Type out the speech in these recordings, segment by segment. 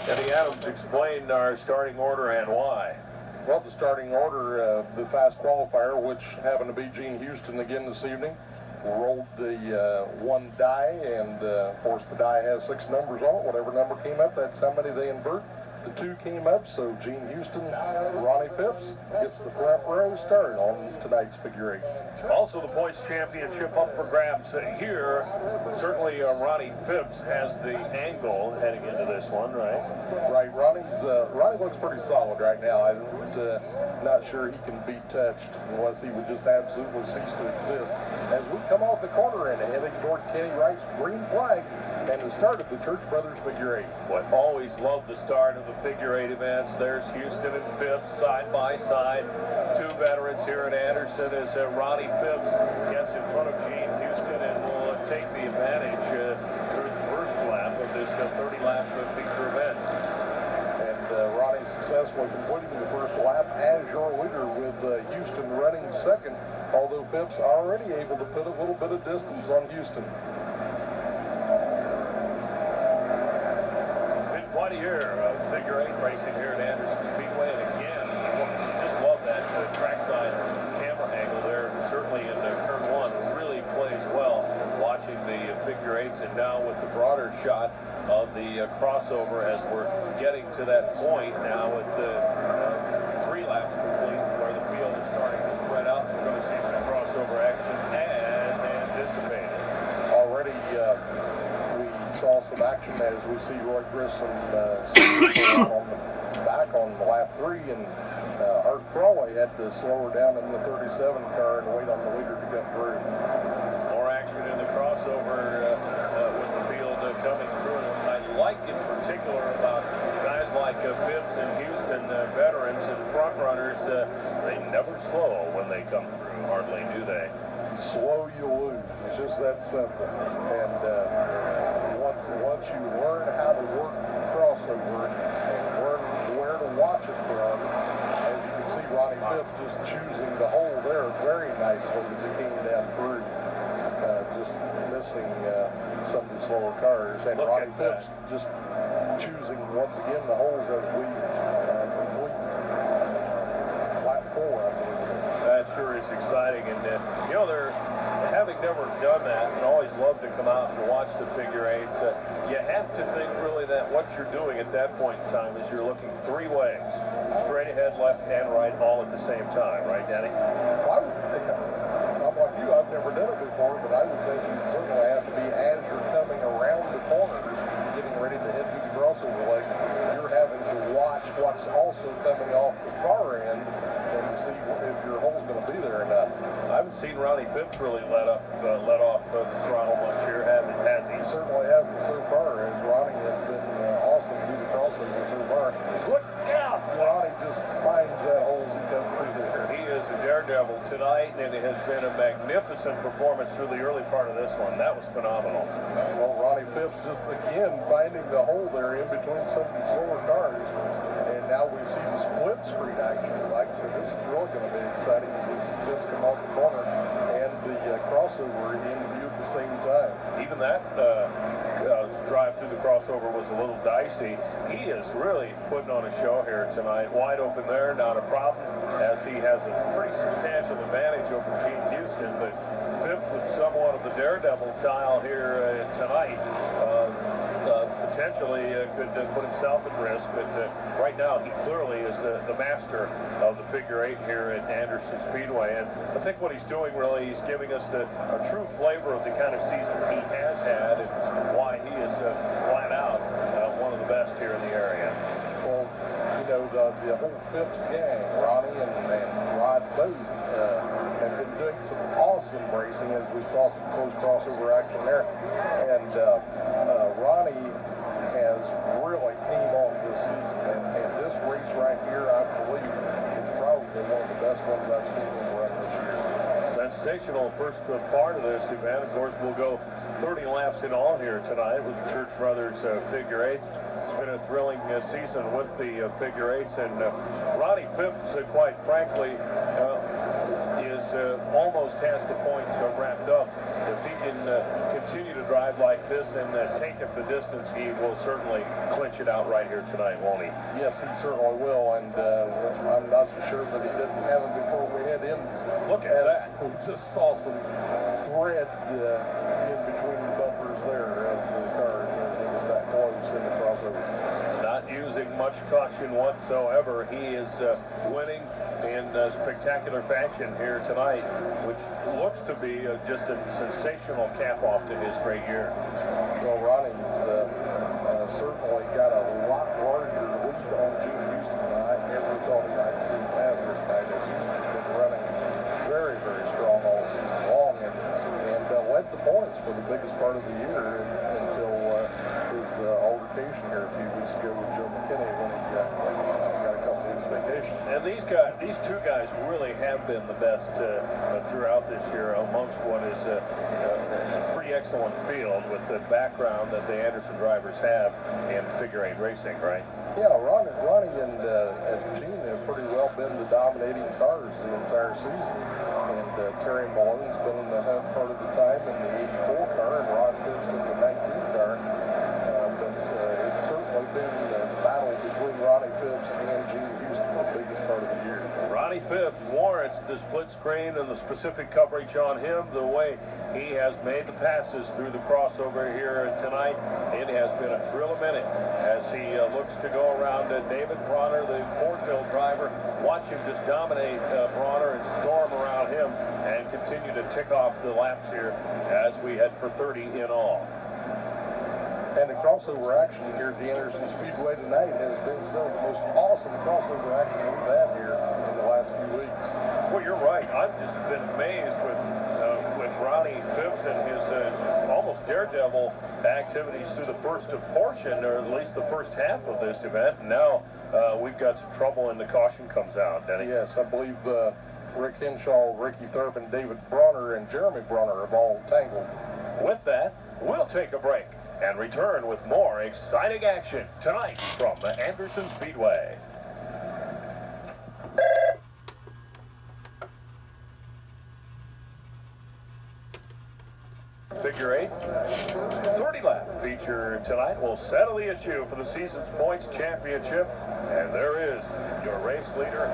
Eddie Adams, explain our starting order and why. Well, the starting order, the fast qualifier, which happened to be Gene Houston again this evening, rolled the one die, and of course the die has 6 numbers on it. Whatever number came up, that's how many they invert. The 2 came up, so Gene Houston, Ronnie Phipps gets the front row start on tonight's figure 8. Also the points championship up for grabs here. Certainly Ronnie Phipps has the angle heading into this one, right? Right, Ronnie looks pretty solid right now. I'm not sure he can be touched unless he would just absolutely cease to exist. As we come off the corner and heading toward Kenny Wright's green flag and the start of the Church Brothers figure 8. Well, always love the start of the figure 8 events. There's Houston and Phipps side by side. 2 veterans here at Anderson as Ronnie Phipps gets in front of Gene Houston and will take the advantage through the first lap of this 30-lap feature event. And Ronnie successfully completing the first lap as your leader with Houston running second, although Phipps already able to put a little bit of distance on Houston. Quite a year of figure 8 racing here at Anderson Speedway, and again, just love that trackside camera angle there. Certainly in turn 1 really plays well watching the figure 8s, and now with the broader shot of the crossover as we're getting to that point now with the 3 laps complete where the field is starting to spread out. We're going to see some crossover action as anticipated. Already saw some action as we see Roy Grissom on the back on lap 3, and Art Crawley had to slow her down in the 37 car and wait on the leader to come through. More action in the crossover with the field coming through. I like in particular about guys like Phipps and Houston, veterans and front runners, they never slow when they come through, hardly do they? Slow you lose. It's just that simple. And once you learn how to work the crossover and learn where to watch it from, as you can see Ronnie Phipps just choosing to hold there very nicely as he came down through, just missing some of the slower cars. And Ronnie Phipps just choosing once again the holes as we complete lap 4, I believe. That sure is exciting, and you know, they're having never done that and always love to come out and watch the figure 8s. You have to think really that what you're doing at that point in time is you're looking 3 ways, straight ahead, left and right, all at the same time, right, Danny? Well, I would think, I'm like you, I've never done it before, but I would think you certainly have to be, as you're coming around the corners, getting ready to head through the crossover leg, you're having to watch what's also coming off the far end and see if your hole's going to be there or not. I haven't seen Ronnie Phipps really let off the throttle much here, has he? He certainly hasn't so far, as Ronnie has been awesome to do the crossover so far. Look out! Ronnie just finds that hole as he comes through there. He is a daredevil tonight, and it has been a magnificent performance through the early part of this one. That was phenomenal. Well, Ronnie Phipps just again finding the hole there in between some of the slower cars. And now we see the split screen action. Like I said, this is really going to be exciting as we see Phipps come off the corner and the crossover in view at the same time. Even that drive through the crossover was a little dicey. He is really putting on a show here tonight. Wide open there, not a problem, as he has a pretty substantial advantage over Gene Houston, but Phipps with somewhat of the daredevil style here tonight potentially could put himself at risk, but right now he clearly is the master of the figure 8 here at Anderson Speedway, and I think what he's doing really, he's giving us a true flavor of the kind of season he has had and why he is flat out one of the best here in the area. Well, you know, the whole Phipps gang, Ronnie and Rod both, have been doing some awesome racing as we saw some close crossover action there, and Ronnie has really came on this season, and this race right here, I believe, is probably one of the best ones I've seen him run this year. Sensational first part of this event. Of course, we'll go 30 laps in all here tonight with the Church Brothers figure 8s. It's been a thrilling season with the figure 8s, and Ronnie Phipps, quite frankly, is almost has the points wrapped up. If he can continue to drive like this and take it the distance, he will certainly clinch it out right here tonight, won't he? Yes, he certainly will, and I'm not so sure that he didn't have it before we head in. Look at that. We just saw some thread in between the bumpers there of the car as it was that close in the crossover. Not using much caution whatsoever. He is winning in spectacular fashion here tonight, which looks to be just a sensational cap-off to his great year. Well, Ronnie's certainly got a lot larger lead on Gene Houston than I ever thought I'd see him have here tonight. As he's been running very, very strong all season long and led the points for the biggest part of the year until his altercation here a few weeks ago with Joe McKinney when he got a couple of weeks vacation. And these two guys really have been the best throughout this year amongst what is a pretty excellent field with the background that the Anderson drivers have in figure-8 racing, right? Yeah, Ronnie and Gene have pretty well been the dominating cars the entire season. And Terry Malone's been in the hunt part of the time in the 84 car and Ron Phipps in the 19 car. But it's certainly been the battle between Ronnie Phipps and Gene Houston the biggest part of the year. Ronnie Phipps warrants the split screen and the specific coverage on him the way he has made the passes through the crossover here tonight. It has been a thrill a minute as he looks to go around David Bronner, the Ford-Hill driver. Watch him just dominate Bronner and storm around him and continue to tick off the laps here as we head for 30 in all. And the crossover action here at the Anderson Speedway tonight has been some of the most awesome crossover action we've had here in the last few weeks. Well, you're right. I've just been amazed with Ronnie Phipps and his almost daredevil activities through the first portion, or at least the first half of this event. And now we've got some trouble and the caution comes out, Denny. Yes, I believe Rick Henshaw, Ricky Thurp, and David Bronner and Jeremy Bronner have all tangled. With that, we'll take a break and return with more exciting action tonight from the Anderson Speedway. Figure-8, 30-lap feature tonight will settle the issue for the season's points championship. And there is your race leader,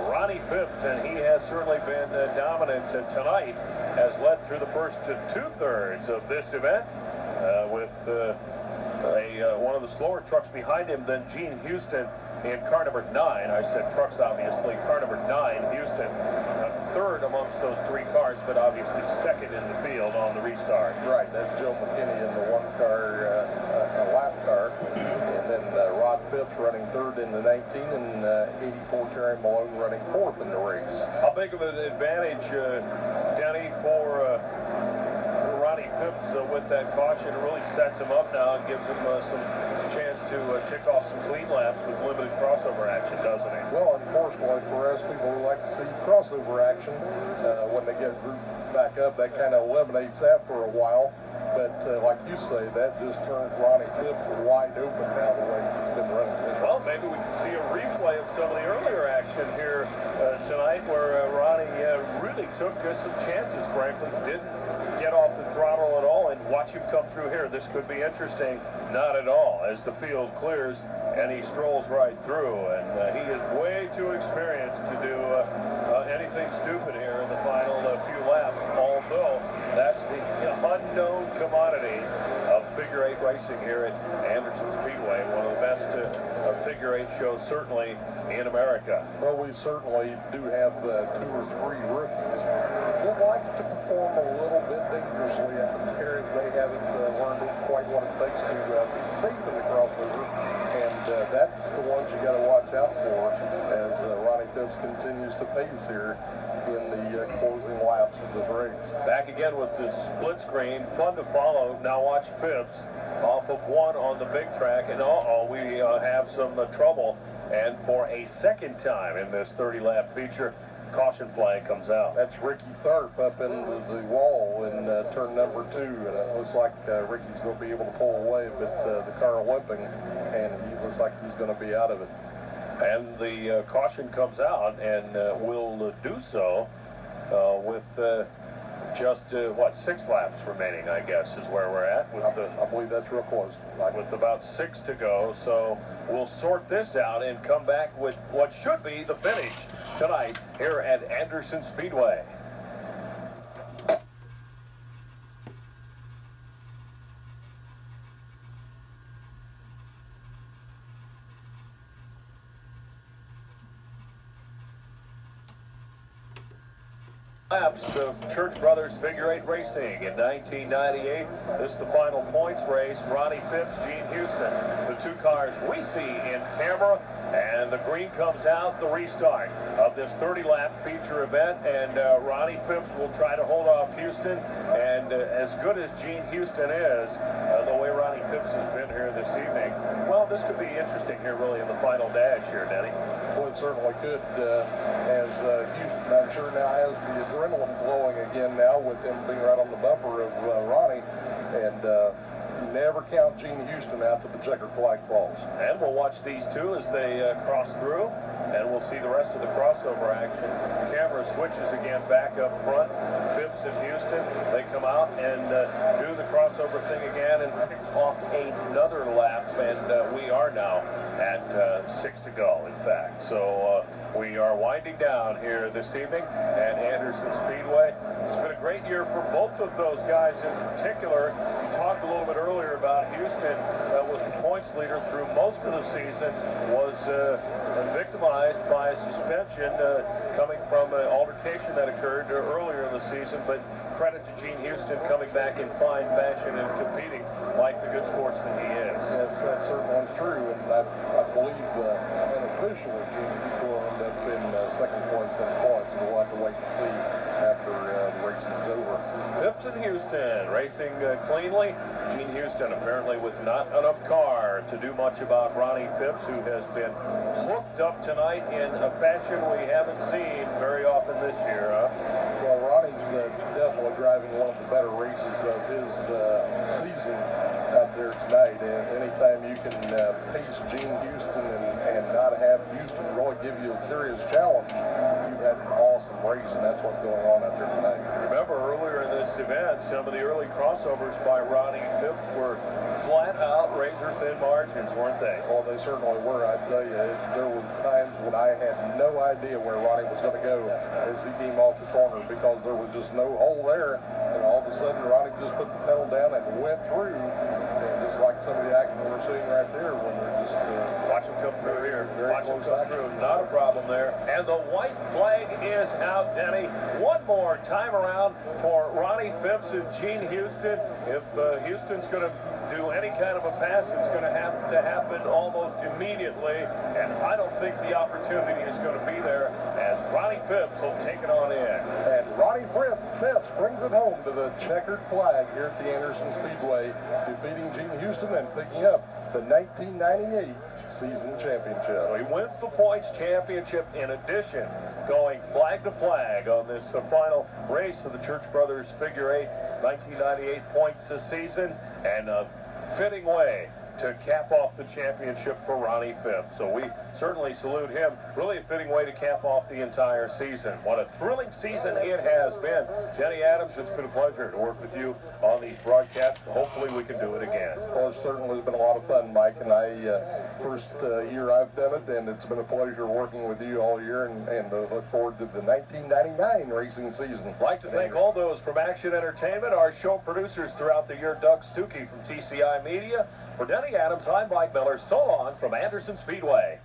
Ronnie Phipps, and he has certainly been dominant tonight, has led through the first two-thirds of this event with one of the slower trucks behind him than Gene Houston in car number 9. I said trucks, obviously. Car number 9, Houston, third amongst those three cars, but obviously second in the field on the restart. Right, that's Joe McKinney in the one car, a lap car, and then Rod Phipps running third in the 19, and 84 Terry Malone running fourth in the race. How big of an advantage, Denny, for Ronnie Phipps with that caution? It really sets him up now and gives him some chance to tick off some clean laps with limited crossover action, doesn't it? Well, unfortunately for us people who like to see crossover action, when they get grouped back up, that kind of eliminates that for a while. But like you say, that just turns Ronnie Phipps wide open now the way he's been running. Well, maybe we can see a replay of some of the earlier action here tonight where Ronnie really took some chances, frankly. Didn't get off the throttle at all, and watch him come through here. This could be interesting. Not at all, as the field clears and he strolls right through. And he is way too experienced to do anything stupid here in the final few laps, although that's the unknown commodity of figure-8 racing here at Anderson Speedway, one of the best figure-8 shows certainly in America. Well, we certainly do have 2 or 3 rookies that likes to perform a little bit dangerously at the carriage. They haven't learned quite what it takes to be safe in the crossover, and that's the ones you got to watch out for as Ronnie Phipps continues to pace here in the closing laps of this race. Back again with the split screen, fun to follow. Now watch Phipps off of 1 on the big track, and we have some trouble. And for a second time in this 30-lap feature, caution flag comes out. That's Ricky Thurp up into the wall in turn number 2, and it looks like Ricky's going to be able to pull away, but the car limping, and he looks like he's going to be out of it. And the caution comes out and will do so with just, what, 6 laps remaining, I guess, is where we're at. With I believe that's real close. with about 6 to go, so we'll sort this out and come back with what should be the finish tonight here at Anderson Speedway. Laps of Church Brothers Figure 8 Racing in 1998. This is the final points race. Ronnie Phipps, Gene Houston, the 2 cars we see in camera, and the green comes out, the restart of this 30-lap feature event, and Ronnie Phipps will try to hold off Houston, and as good as Gene Houston is, the way Ronnie Phipps has been here this evening, well, this could be interesting here really in the final dash here, Denny. Well, it certainly could, as Houston, I'm sure now has the adrenaline flowing again now with him being right on the bumper of Ronnie, and never count Gene Houston out till the checkered flag falls. And we'll watch these two as they cross through, and we'll see the rest of the crossover action. The camera switches again back up front. Phipps and Houston, they come out and do the crossover thing again and tick off another lap, and we are now at 6 to go, in fact. So we are winding down here this evening at Anderson Speedway. It's been a great year for both of those guys in particular. We talked a little bit earlier about Houston, that was the points leader through most of the season, was victimized by a suspension coming from an altercation that occurred earlier in the season, but credit to Gene Houston coming back in fine fashion and competing like the good sportsman he is. Yes, that's certainly true, and I believe unofficially Gene will end up in second place in points, and we'll have to wait and see after the racing is over. Phipps and Houston racing cleanly. Gene Houston apparently with not enough car to do much about Ronnie Phipps, who has been hooked up tonight in a fashion we haven't seen very often this year. Well, Ronnie's definitely driving one of the better races of his season out there tonight, and anytime you can pace Gene Houston and not have Houston really give you a serious challenge, you've had an awesome race, and that's what's going on out there tonight. Remember earlier in this event, some of the early crossovers by Ronnie Phipps were flat out razor-thin margins, weren't they? Well, they certainly were. I tell you, there were times when I had no idea where Ronnie was going to go as he came off the corner, because there was just no hole there, and all of a sudden Ronnie just put the pedal down and went through, and just like some of the action we're seeing right there when they're just watch him come through here. Watch him come action. through. Not a problem there. And the white flag is out, Denny. One more time around for Ronnie Phipps and Gene Houston. If Houston's going to do any kind of a pass, it's going to have to happen almost immediately, and I don't think the opportunity is going to be there, as Ronnie Phipps will take it on in. And Ronnie Phipps brings it home to the checkered flag here at the Anderson Speedway, defeating Gene Houston and picking up the 1998 season championship. So he wins the points championship, in addition going flag to flag on this final race of the Church Brothers Figure 8, 1998 points this season, and a fitting way to cap off the championship for Ronnie Phipps. So we certainly salute him. Really a fitting way to cap off the entire season. What a thrilling season it has been. Denny Adams, it's been a pleasure to work with you on these broadcasts. Hopefully we can do it again. Well, it certainly has been a lot of fun, Mike, and first year I've done it, and it's been a pleasure working with you all year, and look forward to the 1999 racing season. I'd like to thank all those from Action Entertainment, our show producers throughout the year, Doug Stuckey from TCI Media. For Denny Adams, I'm Mike Miller. So long from Anderson Speedway.